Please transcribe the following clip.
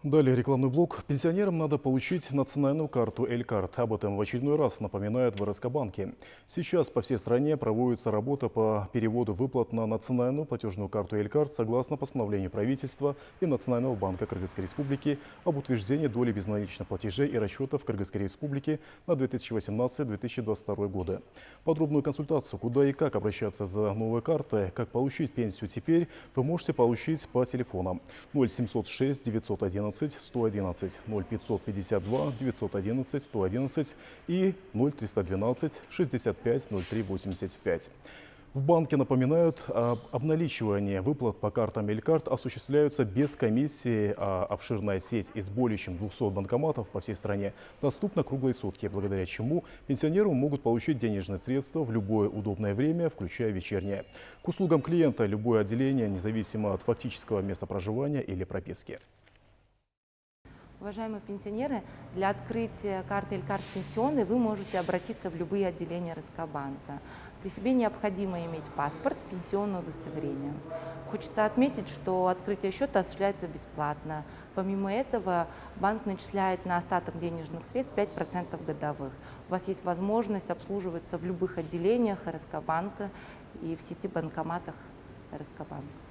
Далее рекламный блок. Пенсионерам надо получить национальную карту Элькарт. Об этом в очередной раз напоминают в РСК-банке. Сейчас по всей стране проводится работа по переводу выплат на национальную платежную карту Элькарт согласно постановлению правительства и Национального банка Кыргызской Республики об утверждении доли безналичных платежей и расчетов Кыргызской Республики на 2018-2022 годы. Подробную консультацию, куда и как обращаться за новой картой, как получить пенсию теперь, вы можете получить по телефонам 0706 911 111, 0552 911 111 и 0312 65 03 85. В банке напоминают, об обналичивании выплат по картам Элькарт осуществляются без комиссии, а обширная сеть из более чем 200 банкоматов по всей стране доступна круглые сутки, благодаря чему пенсионеры могут получить денежные средства в любое удобное время, включая вечернее. К услугам клиента любое отделение, независимо от фактического места проживания или прописки. Уважаемые пенсионеры, для открытия карты Элькарт пенсионной вы можете обратиться в любые отделения РСК-банка. При себе необходимо иметь паспорт, пенсионное удостоверение. Хочется отметить, что открытие счета осуществляется бесплатно. Помимо этого, банк начисляет на остаток денежных средств 5% годовых. У вас есть возможность обслуживаться в любых отделениях РСК-банка и в сети банкоматах РСК-банка.